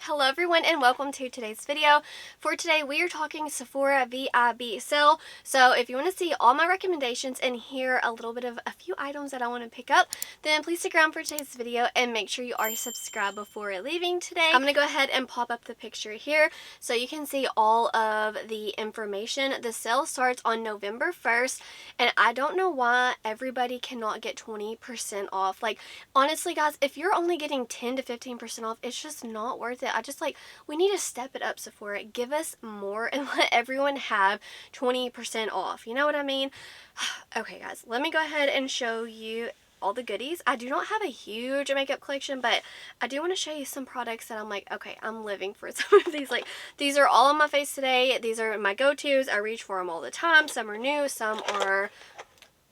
Hello everyone and welcome to today's video. For today we are talking Sephora VIB sale. So if you want to see all my recommendations and hear a little bit of a few items that I want to pick up, then please stick around for today's video and make sure you are subscribed before leaving today. I'm going to go ahead and pop up the picture here so you can see all of the information. The sale starts on November 1st and I don't know why everybody cannot get 20% off. Like honestly guys, if you're only getting 10 to 15% off, it's just not worth it. We need to step it up, Sephora. Give us more and let everyone have 20% off. You know what I mean? Okay, guys, let me go ahead and show you all the goodies. I do not have a huge makeup collection, but I do want to show you some products that I'm like, okay, I'm living for some of these. Like, these are all on my face today. These are my go-tos. I reach for them all the time. Some are new, some are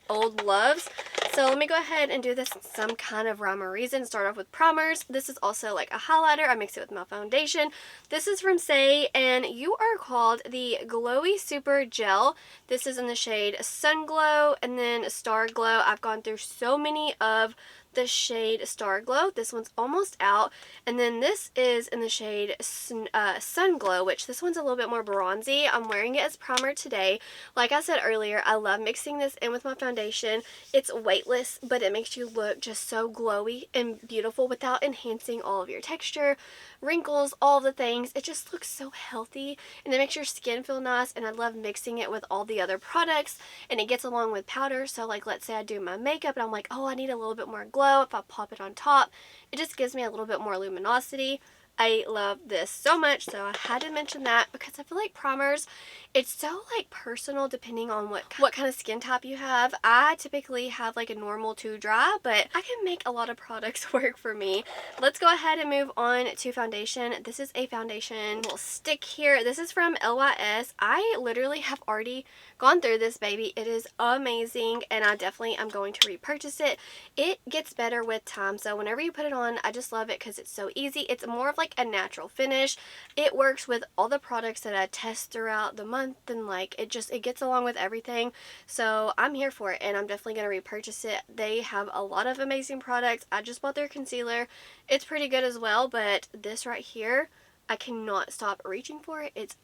old loves. So let me go ahead and do this in some kind of rhyme or reason. Start off with primers. This is also like a highlighter. I mix it with my foundation. This is from Say, and you are called the Glowy Super Gel. This is in the shade Sun Glow and then Star Glow. I've gone through so many of the shade Star Glow. This one's almost out. And then this is in the shade Sun Glow, which this one's a little bit more bronzy. I'm wearing it as primer today. Like I said earlier, I love mixing this in with my foundation. It's weightless, but it makes you look just so glowy and beautiful without enhancing all of your texture, wrinkles, all the things. It just looks so healthy and it makes your skin feel nice, and I love mixing it with all the other products, and it gets along with powder. So like let's say I do my makeup and I'm like, oh, I need a little bit more glow. If I pop it on top, it just gives me a little bit more luminosity. I love this so much, so I had to mention that because I feel like primers, it's so like personal depending on what kind of skin type you have. I typically have like a normal to dry, but I can make a lot of products work for me. Let's go ahead and move on to foundation. This is a foundation little stick here. This is from LYS. I literally have already gone through this baby. It is amazing and I definitely am going to repurchase it. It gets better with time, so whenever you put it on, I just love it because it's so easy. It's more of like a natural finish. It works with all the products that I test throughout the month, and like it gets along with everything. So I'm here for it and I'm definitely going to repurchase it. They have a lot of amazing products. I just bought their concealer. It's pretty good as well, but this right here, I cannot stop reaching for it. It's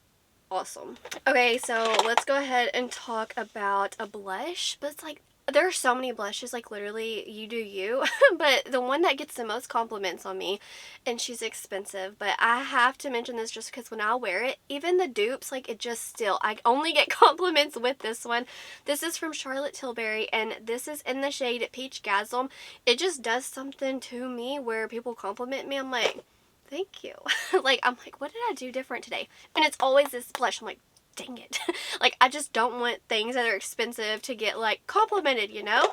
awesome. Okay, so let's go ahead and talk about a blush. But it's like, there are so many blushes, like literally you do you. But the one that gets the most compliments on me, and she's expensive, but I have to mention this just because when I wear it, even the dupes, like it just still, I only get compliments with this one. This is from Charlotte Tilbury and this is in the shade Peach Gasm. It just does something to me where people compliment me. I'm like, thank you. Like, I'm like, what did I do different today? And it's always this blush. I'm like, dang it. Like, I just don't want things that are expensive to get like complimented, you know?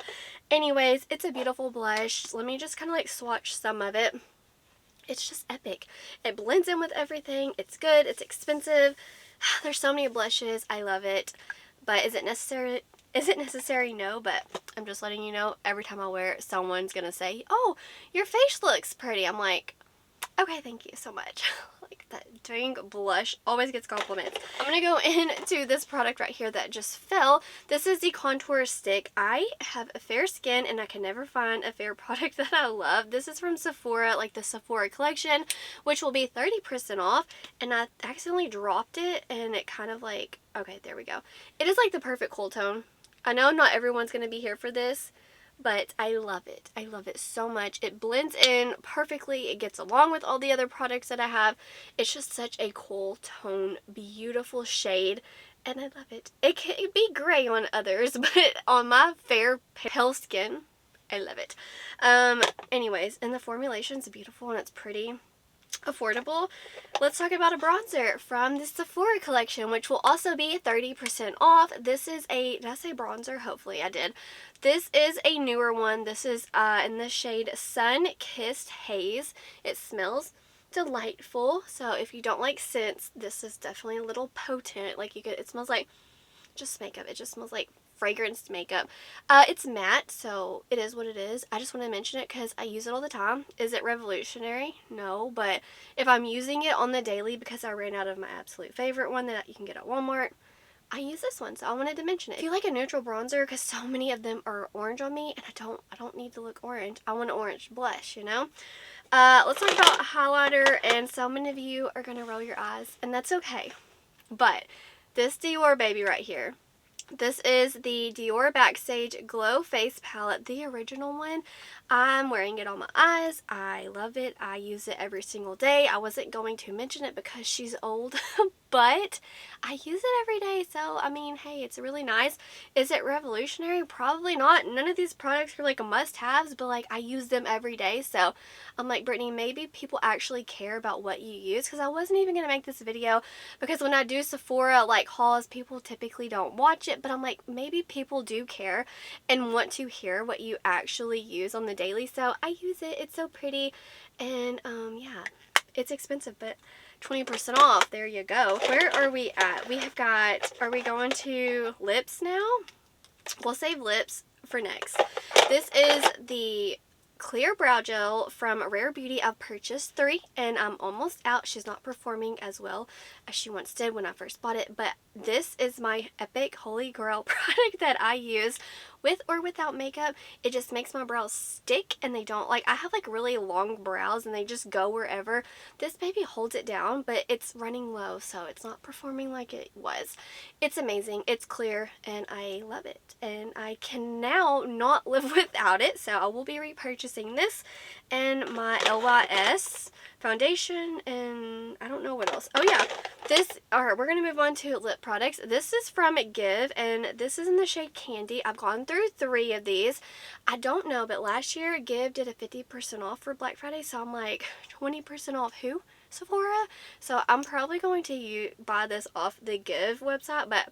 Anyways, it's a beautiful blush. Let me just kind of like swatch some of it. It's just epic. It blends in with everything. It's good. It's expensive. There's so many blushes. I love it. But is it necessary? Is it necessary? No, but I'm just letting you know, every time I wear it, someone's gonna say, oh, your face looks pretty. I'm like, okay, thank you so much. Like, that dang blush always gets compliments. I'm going to go into this product right here that just fell. This is the contour stick. I have a fair skin and I can never find a fair product that I love. This is from Sephora, like the Sephora collection, which will be 30% off. And I accidentally dropped it and it kind of like, okay, there we go. It is like the perfect cool tone. I know not everyone's going to be here for this, but I love it. I love it so much. It blends in perfectly. It gets along with all the other products that I have. It's just such a cool tone, beautiful shade, and I love it. It can be gray on others, but on my fair pale skin, I love it. Anyways, and the formulation's beautiful and it's pretty affordable. Let's talk about a bronzer from the Sephora collection, which will also be 30% off. This is a, did I say bronzer? Hopefully I did. This is a newer one. This is in the shade Sun Kissed Haze. It smells delightful. So if you don't like scents, this is definitely a little potent. Like it smells like just makeup. It just smells like fragranced makeup. It's matte, so it is what it is. I just want to mention it because I use it all the time. Is it revolutionary? No, but if I'm using it on the daily because I ran out of my absolute favorite one that you can get at Walmart, I use this one, so I wanted to mention it. If you like a neutral bronzer, because so many of them are orange on me, and I don't need to look orange. I want an orange blush, you know? Let's talk about highlighter, and so many of you are going to roll your eyes, and that's okay. But this Dior baby right here, this is the Dior Backstage Glow Face Palette, the original one. I'm wearing it on my eyes. I love it. I use it every single day. I wasn't going to mention it because she's old, but I use it every day. So, I mean, hey, it's really nice. Is it revolutionary? Probably not. None of these products are like a must-haves, but like I use them every day. So, I'm like, Brittany, maybe people actually care about what you use, because I wasn't even going to make this video because when I do Sephora like hauls, people typically don't watch it, but I'm like, maybe people do care and want to hear what you actually use on the daily. So I use it. It's so pretty, and yeah, it's expensive, but 20% off. There you go. Where are we at? We have got, are we going to lips now? We'll save lips for next. This is the clear brow gel from Rare Beauty. I've purchased 3 and I'm almost out. She's not performing as well as she once did when I first bought it, but this is my epic holy grail product that I use with or without makeup. It just makes my brows stick, and they don't, like, I have like really long brows and they just go wherever. This baby holds it down, but it's running low, so it's not performing like it was. It's amazing. It's clear and I love it, and I can now not live without it, so I will be repurchasing this and my LYS foundation, and I don't know what else. Oh yeah, this, alright, we're going to move on to lip products. This is from Give, and this is in the shade Candy. I've gone through 3 of these. I don't know, but last year Give did a 50% off for Black Friday, so I'm like, 20% off who? Sephora? So I'm probably going to buy this off the Give website, but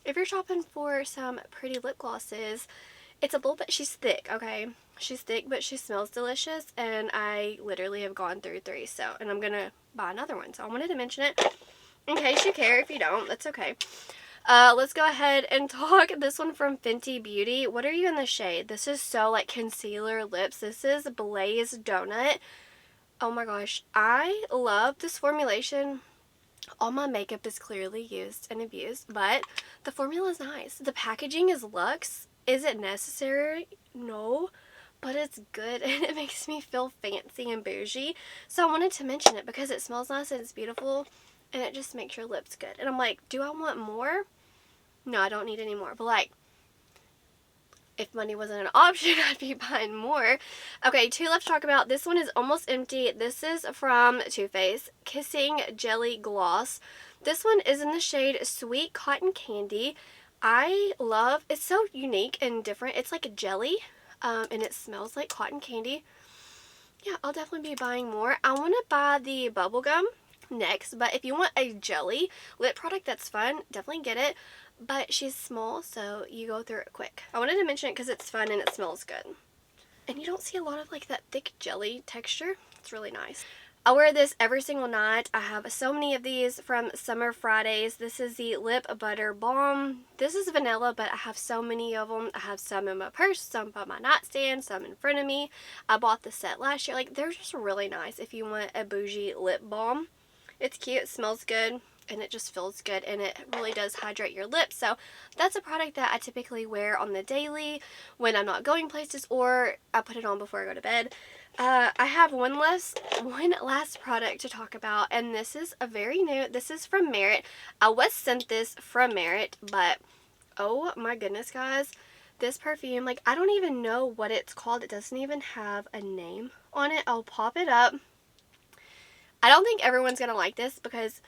if you're shopping for some pretty lip glosses, it's a little bit, she's thick, okay? She's thick, but she smells delicious, and I literally have gone through 3, so, and I'm gonna buy another one, so I wanted to mention it in case you care. If you don't, that's okay. Let's go ahead and talk this one from Fenty Beauty. What are you in the shade? This is so like concealer lips. This is Blaze Donut. Oh my gosh, I love this formulation. All my makeup is clearly used and abused, but the formula is nice. The packaging is luxe. Is it necessary? No, but it's good and it makes me feel fancy and bougie. So I wanted to mention it because it smells nice and it's beautiful, and it just makes your lips good. And I'm like, do I want more? No, I don't need any more. But like, if money wasn't an option, I'd be buying more. Okay, 2 left to talk about. This one is almost empty. This is from Too Faced Kissing Jelly Gloss. This one is in the shade Sweet Cotton Candy. I love, it's so unique and different. It's like a jelly, and it smells like cotton candy. Yeah, I'll definitely be buying more. I want to buy the bubblegum next, but if you want a jelly lip product that's fun, definitely get it. But she's small, so you go through it quick. I wanted to mention it because it's fun and it smells good. And you don't see a lot of like that thick jelly texture. It's really nice. I wear this every single night. I have so many of these from Summer Fridays. This is the Lip Butter Balm. This is vanilla, but I have so many of them. I have some in my purse, some by my nightstand, some in front of me. I bought the set last year. Like, they're just really nice if you want a bougie lip balm. It's cute, it smells good, and it just feels good, and it really does hydrate your lips. So that's a product that I typically wear on the daily when I'm not going places, or I put it on before I go to bed. I have one last product to talk about, and this is a very new, this is from Merit. I was sent this from Merit, but oh my goodness, guys, this perfume, like, I don't even know what it's called. It doesn't even have a name on it. I'll pop it up. I don't think everyone's gonna like this because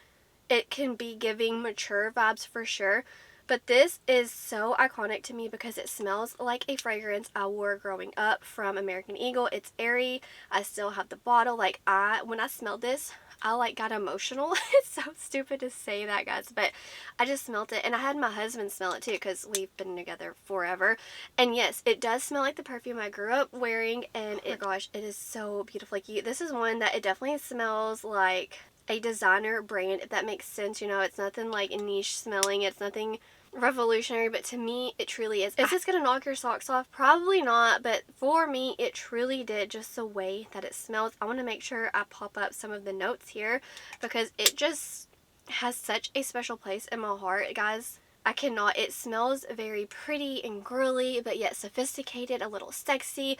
it can be giving mature vibes for sure, but this is so iconic to me because it smells like a fragrance I wore growing up from American Eagle. It's airy. I still have the bottle. Like, when I smelled this, I like got emotional. It's so stupid to say that, guys, but I just smelled it, and I had my husband smell it too because we've been together forever. And yes, it does smell like the perfume I grew up wearing, and oh gosh, it is so beautiful. Like, this is one that it definitely smells like a designer brand, if that makes sense. You know, it's nothing like niche smelling, it's nothing revolutionary, but to me it truly is. Is this gonna knock your socks off? Probably not, but for me it truly did, just the way that it smells. I want to make sure I pop up some of the notes here because it just has such a special place in my heart, guys. I cannot. It smells very pretty and girly, but yet sophisticated, a little sexy.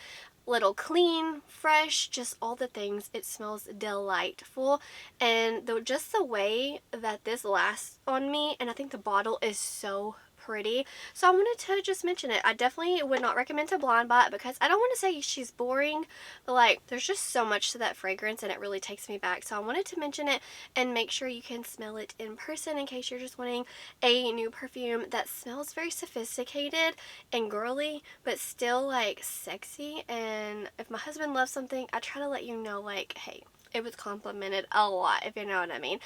little clean, fresh, just all the things. It smells delightful, and just the way that this lasts on me, and I think the bottle is so pretty, so I wanted to just mention it. I definitely would not recommend to blind buy it because I don't want to say she's boring, but like there's just so much to that fragrance and it really takes me back. So I wanted to mention it and make sure you can smell it in person in case you're just wanting a new perfume that smells very sophisticated and girly but still like sexy. And if my husband loves something, I try to let you know, like, hey, it was complimented a lot, if you know what I mean.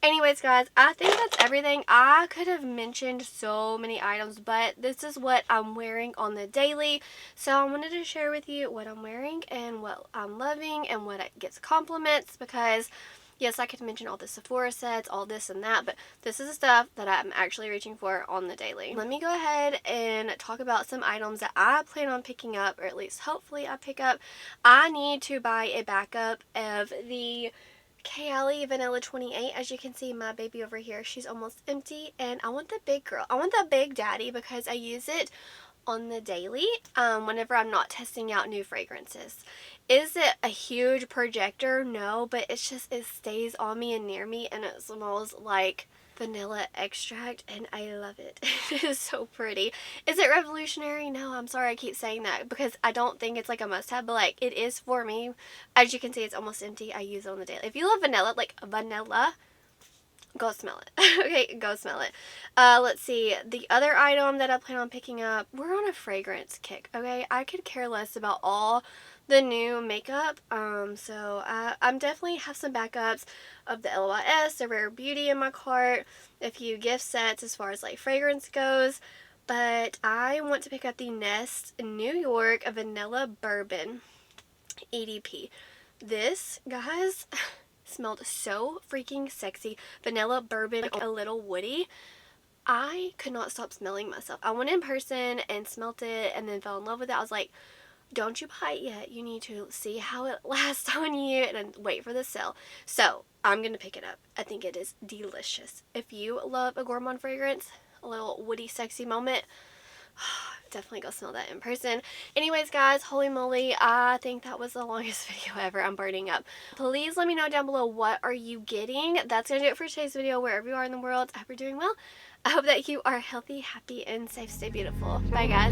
Anyways, guys, I think that's everything. I could have mentioned so many items, but this is what I'm wearing on the daily. So I wanted to share with you what I'm wearing and what I'm loving and what gets compliments, because yes, I could mention all the Sephora sets, all this and that, but this is the stuff that I'm actually reaching for on the daily. Let me go ahead and talk about some items that I plan on picking up, or at least hopefully I pick up. I need to buy a backup of the Kayali Vanilla 28. As you can see, my baby over here, she's almost empty, and I want the big girl. I want the big daddy because I use it on the daily whenever I'm not testing out new fragrances. Is it a huge projector? No, but it's just, it stays on me and near me, and it smells like vanilla extract, and I love it. It is so pretty. Is it revolutionary? No, I'm sorry I keep saying that because I don't think it's like a must-have, but like it is for me. As you can see, it's almost empty. I use it on the daily. If you love vanilla, like vanilla, go smell it. Okay, go smell it. Let's see. The other item that I plan on picking up, we're on a fragrance kick, okay? I could care less about all the new makeup. So I'm definitely have some backups of the LYS, the Rare Beauty in my cart, a few gift sets as far as like fragrance goes. But I want to pick up the Nest New York Vanilla Bourbon EDP. This, guys, smelled so freaking sexy. Vanilla bourbon, like a little woody. I could not stop smelling myself. I went in person and smelt it and then fell in love with it. I was like, don't you buy it yet. You need to see how it lasts on you and then wait for the sale. So I'm going to pick it up. I think it is delicious. If you love a gourmand fragrance, a little woody sexy moment, definitely go smell that in person. Anyways, guys, holy moly, I think that was the longest video ever. I'm burning up. Please let me know down below, what are you getting? That's gonna do it for today's video. Wherever you are in the world, I hope you're doing well. I hope that you are healthy, happy, and safe. Stay beautiful. Bye, guys.